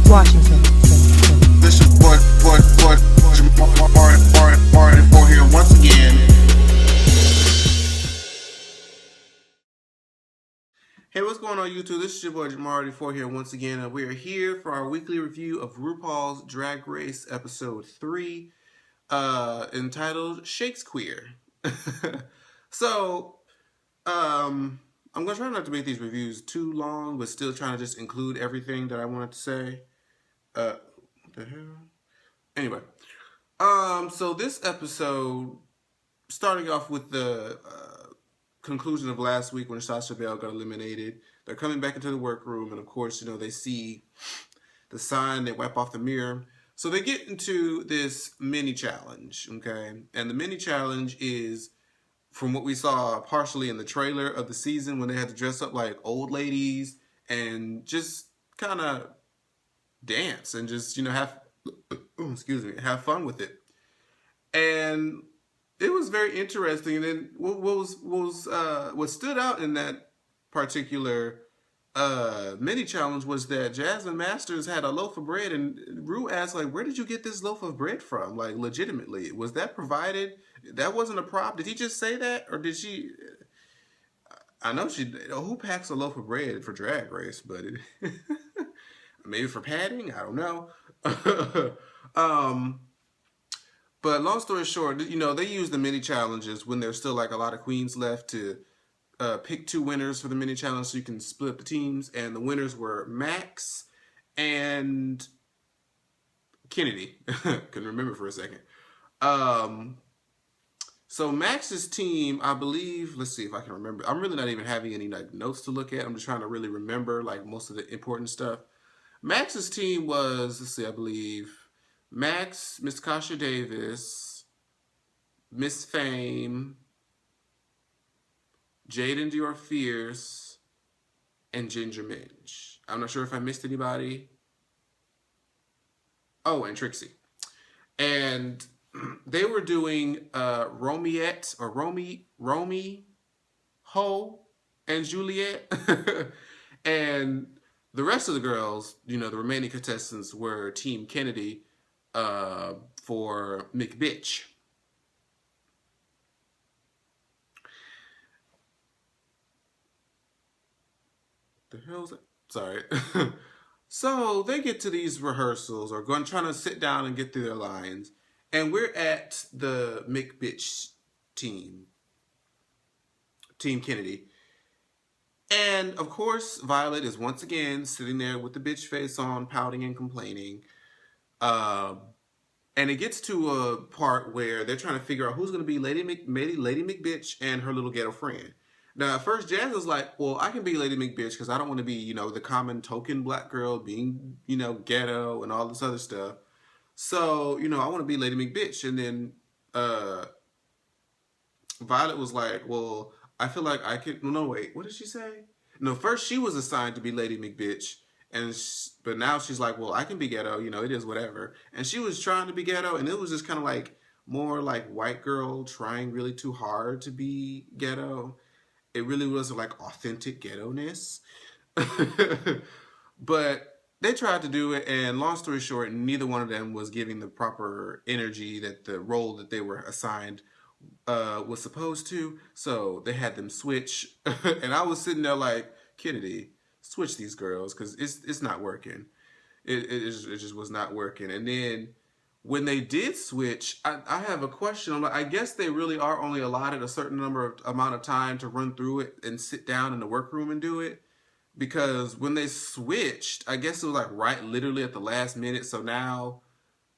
Washington. This is Marty for here once again. Hey, what's going on, YouTube? This is your boy Marty for here once again, and we are here for our weekly review of Rupaul's Drag Race episode 3, entitled Shakesqueer. So, I'm gonna try not to make these reviews too long, but still trying to just include everything that I wanted to say. What the hell? Anyway, so this episode, starting off with the conclusion of last week when Sasha Bell got eliminated, they're coming back into the workroom, and of course, they see the sign, they wipe off the mirror. So they get into this mini challenge, okay? And the mini challenge is, from what we saw partially in the trailer of the season, when they had to dress up like old ladies and just kind of dance and just, have, have fun with it. And it was very interesting. And then what stood out in that particular mini challenge was that Jasmine Masters had a loaf of bread, and Rue asked, like, where did you get this loaf of bread from? Like, legitimately, was that provided? That wasn't a prop. Did he just say that, or did she? I know she. Who packs a loaf of bread for Drag Race? But maybe for padding. I don't know. But long story short, they use the mini challenges when there's still like a lot of queens left to pick 2 winners for the mini challenge so you can split up the teams. And the winners were Max and Kennedy. Couldn't remember for a second. So Max's team, I believe, let's see if I can remember. I'm really not even having any like notes to look at. I'm just trying to really remember like most of the important stuff. Max's team was, let's see, I believe Max, Miss Kasha Davis, Miss Fame, Jaden Dior Fierce, and Ginger Minge. I'm not sure if I missed anybody. Oh, and Trixie. And they were doing Romiette or Romy, Ho, and Juliet. And the rest of the girls, the remaining contestants were Team Kennedy for McBitch. The hell's that? Sorry. So they get to these rehearsals or trying to sit down and get through their lines. And we're at the McBitch team. Team Kennedy. And of course, Violet is once again sitting there with the bitch face on, pouting and complaining. And it gets to a part where they're trying to figure out who's going to be Lady McBitch and her little ghetto friend. Now, at first, Jazz was like, well, I can be Lady McBitch because I don't want to be, the common token black girl being, ghetto and all this other stuff. So, I want to be Lady McBitch. And then Violet was like, well, I feel like I could... No, wait. What did she say? No, first she was assigned to be Lady McBitch. But now she's like, well, I can be ghetto. It is whatever. And she was trying to be ghetto. And it was just kind of like more like white girl trying really too hard to be ghetto. It really wasn't like authentic ghetto-ness. But they tried to do it, and long story short, neither one of them was giving the proper energy that the role that they were assigned was supposed to. So they had them switch. And I was sitting there like, Kennedy, switch these girls, because it's not working. It just was not working. And then when they did switch, I have a question. I'm like, I guess they really are only allotted a certain amount of time to run through it and sit down in the workroom and do it. Because when they switched, I guess it was like literally at the last minute. So now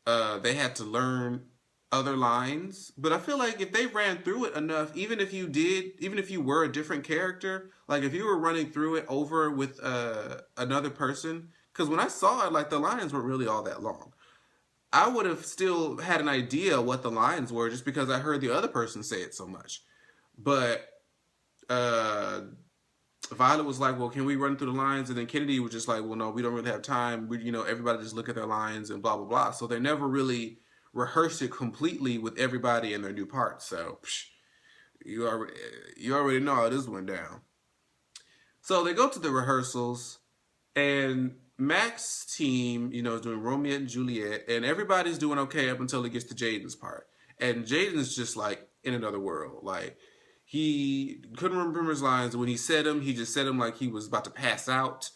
they had to learn other lines. But I feel like if they ran through it enough, even if you were a different character, like if you were running through it over with another person, because when I saw it, like the lines weren't really all that long. I would have still had an idea what the lines were just because I heard the other person say it so much. But Violet was like, well, can we run through the lines? And then Kennedy was just like, well, no, we don't really have time. Everybody just look at their lines and blah, blah, blah. So they never really rehearsed it completely with everybody in their new parts. So you already know how this went down. So they go to the rehearsals, and Mac's team, you know, is doing Romeo and Juliet, and everybody's doing okay up until it gets to Jaden's part. And Jaden's just like in another world. Like, he couldn't remember his lines. When he said them, he just said them like he was about to pass out.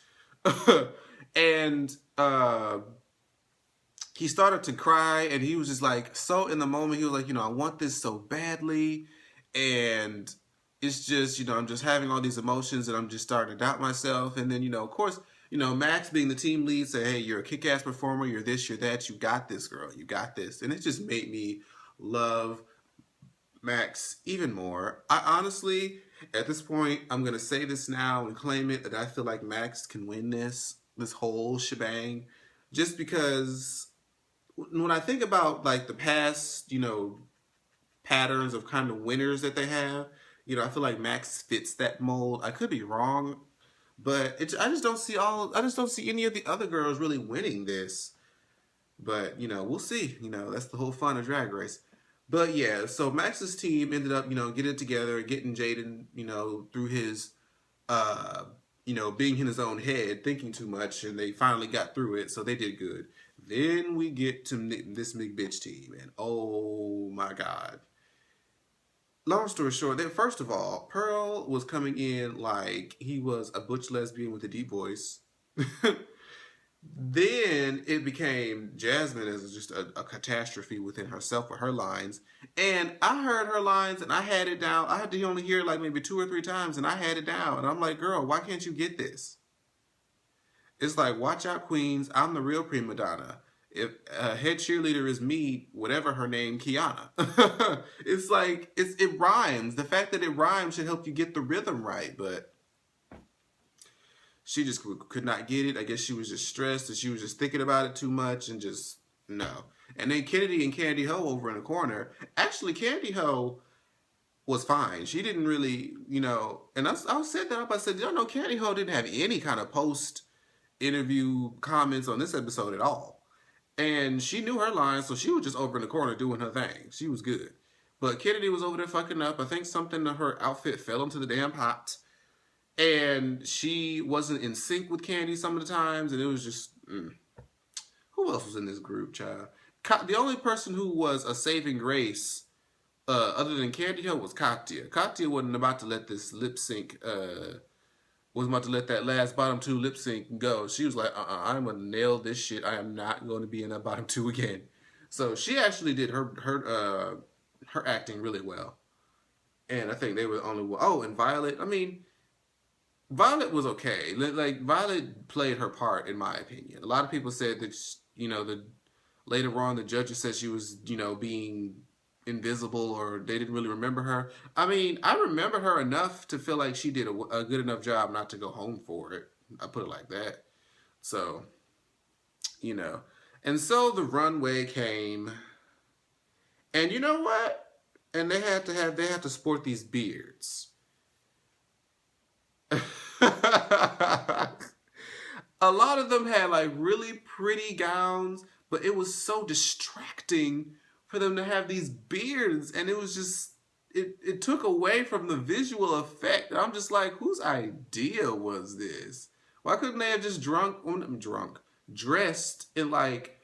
and he started to cry, and he was just like so in the moment. He was like, you know, I want this so badly, and it's just, you know, I'm just having all these emotions, and I'm just starting to doubt myself. And then, you know, of course, you know, Max being the team lead say, hey, you're a kick-ass performer, you're this, you're that, you got this, girl, you got this. And it just made me love Max even more. I honestly, at this point, I'm gonna say this now and claim it, that I feel like Max can win this whole shebang, just because when I think about like the past, you know, patterns of kind of winners that they have, you know, I feel like Max fits that mold. I could be wrong, but I just don't see any of the other girls really winning this. But, you know, we'll see. You know, that's the whole fun of Drag Race. But yeah, so Max's team ended up, you know, getting together, getting Jaden, you know, through his, uh, you know, being in his own head, thinking too much, and they finally got through it, so they did good. Then we get to this big bitch team, and oh my god. Long story short, that first of all, Pearl was coming in like he was a butch lesbian with a deep voice. Then it became Jasmine as just a catastrophe within herself with her lines. And I heard her lines and I had it down. I had to only hear it like maybe 2 or 3 times and I had it down. And I'm like, girl, why can't you get this? It's like, watch out, queens. I'm the real prima donna. If head cheerleader is me, whatever her name, Kiana. It's like, it rhymes. The fact that it rhymes should help you get the rhythm right. But she just could not get it. I guess she was just stressed and she was just thinking about it too much and just, no. And then Kennedy and Candy Ho over in the corner. Actually, Candy Ho was fine. She didn't really, you know, and I said that up. I said, y'all know Candy Ho didn't have any kind of post-interview comments on this episode at all. And she knew her lines, so she was just over in the corner doing her thing. She was good. But Kennedy was over there fucking up. I think something to her outfit fell into the damn pot. And she wasn't in sync with Candy some of the times, and it was just, Who else was in this group, child? The only person who was a saving grace, other than Candy Ho, was Katya. Katya wasn't about to let this lip sync, was about to let that last bottom two lip sync go. She was like, I'm gonna nail this shit. I am not going to be in that bottom two again. So she actually did her acting really well. And I think they were the only one. Oh, and Violet, I mean, Violet was okay. Like, Violet played her part, in my opinion. A lot of people said that, you know, later on the judges said she was, you know, being invisible or they didn't really remember her. I mean, I remember her enough to feel like she did a good enough job not to go home for it. I put it like that. So, you know. And so the runway came. And you know what? And they had to sport these beards. A lot of them had like really pretty gowns, but it was so distracting for them to have these beards, and it was just it took away from the visual effect. And I'm just like, whose idea was this? Why couldn't they have just dressed in like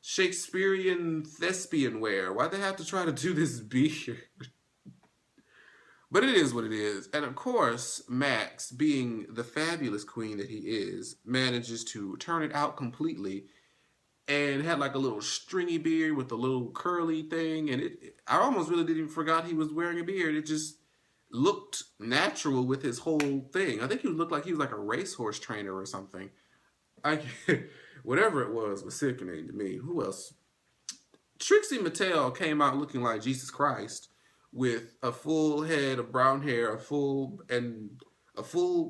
Shakespearean thespian wear? Why'd they have to try to do this beard? But it is what it is. And of course, Max, being the fabulous queen that he is, manages to turn it out completely and had like a little stringy beard with a little curly thing. And I almost really didn't even forgot he was wearing a beard. It just looked natural with his whole thing. I think he looked like he was like a racehorse trainer or something. Whatever it was sickening to me. Who else? Trixie Mattel came out looking like Jesus Christ, with a full head of brown hair, a full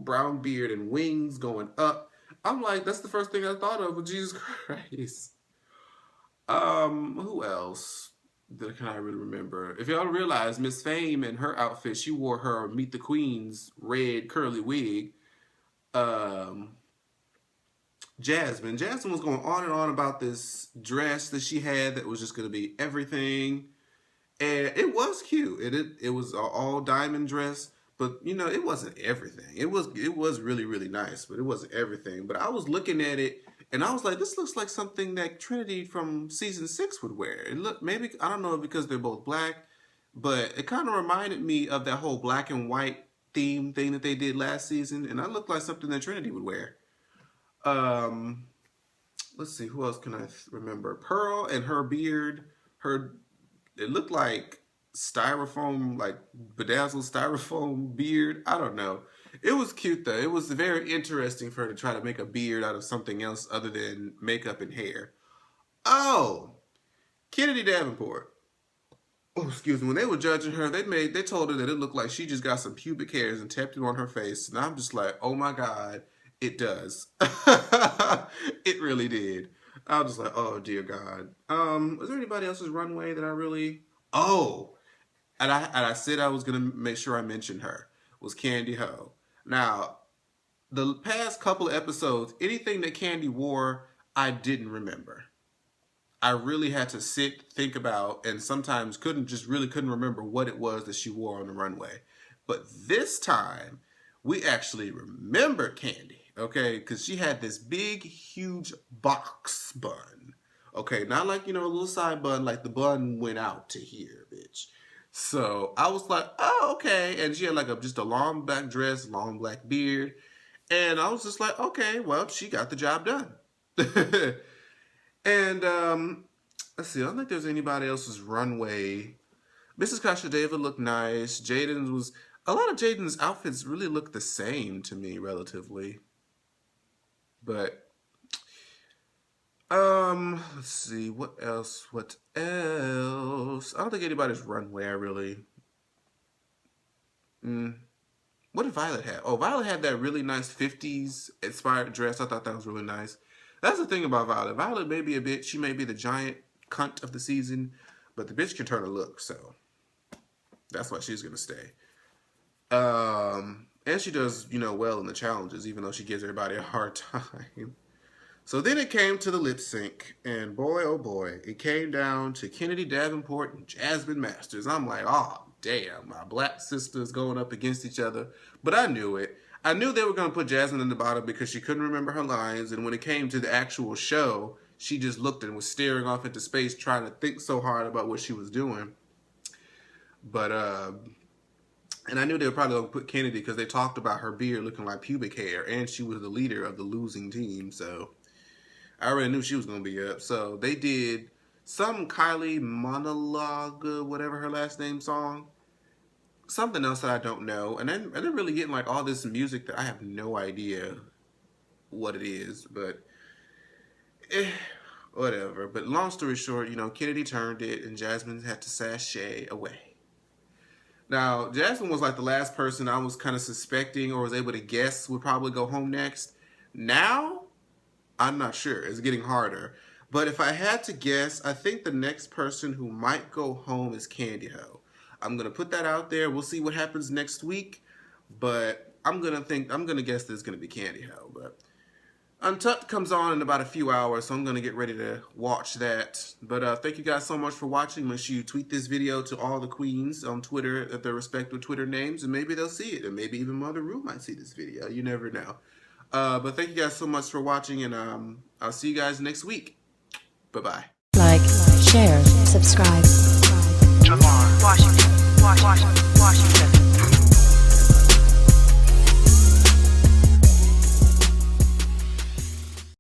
brown beard and wings going up. I'm like, that's the first thing I thought of with Jesus Christ. Who else can I really remember? If y'all realize, Miss Fame in her outfit, she wore her Meet the Queen's red curly wig. Jasmine was going on and on about this dress that she had that was just going to be everything. And it was cute. It was an all diamond dress, But you know, it wasn't everything. It was really, really nice, but it wasn't everything. But I was looking at it and I was like, this looks like something that Trinity from season 6 would wear. It looked, maybe, I don't know, because they're both black, but it kind of reminded me of that whole black and white theme thing that they did last season, and that looked like something that Trinity would wear. Let's see, who else can I remember? Pearl and her beard, it looked like styrofoam, like bedazzled styrofoam beard. I don't know. It was cute though. It was very interesting for her to try to make a beard out of something else other than makeup and hair. Oh, Kennedy Davenport. Oh, excuse me. When they were judging her, they told her that it looked like she just got some pubic hairs and tapped it on her face. And I'm just like, oh my God, it does. It really did. I was just like, oh dear God. Was there anybody else's runway that I really? Oh, and I said I was gonna make sure I mentioned her. Was Candy Ho. Now, the past couple of episodes, anything that Candy wore, I didn't remember. I really had to sit, think about, and sometimes couldn't remember what it was that she wore on the runway. But this time, we actually remembered Candy, okay? Because she had this big, huge box bun. Okay, not like, you know, a little side bun, like the bun went out to here, bitch. So I was like, oh, okay. And she had like just a long black dress, long black beard. And I was just like, okay, well, she got the job done. And let's see, I don't think there's anybody else's runway. Mrs. Kashadeva looked nice. A lot of Jaden's outfits really look the same to me, relatively. But let's see, what else? I don't think anybody's runway, I really. What did Violet have? Oh, Violet had that really nice 50s inspired dress. I thought that was really nice. That's the thing about Violet. Violet may be a bitch. She may be the giant cunt of the season, but the bitch can turn a look, so that's why she's gonna stay. And she does, you know, well in the challenges, even though she gives everybody a hard time. So then it came to the lip sync, and boy, oh boy, it came down to Kennedy Davenport and Jasmine Masters. I'm like, oh, damn, my black sisters going up against each other. But I knew it. I knew they were going to put Jasmine in the bottom because she couldn't remember her lines, and when it came to the actual show, she just looked and was staring off into space trying to think so hard about what she was doing. But, and I knew they were probably going to put Kennedy because they talked about her beard looking like pubic hair, and she was the leader of the losing team, so I already knew she was going to be up. So they did some Kylie monologue, whatever her last name song. Something else that I don't know. And then they're really getting like all this music that I have no idea what it is. But whatever. But long story short, you know, Kennedy turned it and Jasmine had to sashay away. Now, Jasmine was like the last person I was kind of suspecting or was able to guess would probably go home next. Now, I'm not sure. It's getting harder. But if I had to guess, I think the next person who might go home is Candy Ho. I'm going to put that out there. We'll see what happens next week. But I'm going to guess that it's going to be Candy Ho. But Untucked comes on in about a few hours, so I'm going to get ready to watch that. But thank you guys so much for watching. Make sure you tweet this video to all the queens on Twitter at their respective Twitter names, and maybe they'll see it. And maybe even Mother Rue might see this video. You never know. But thank you guys so much for watching, and I'll see you guys next week. Bye-bye. Like, share, subscribe.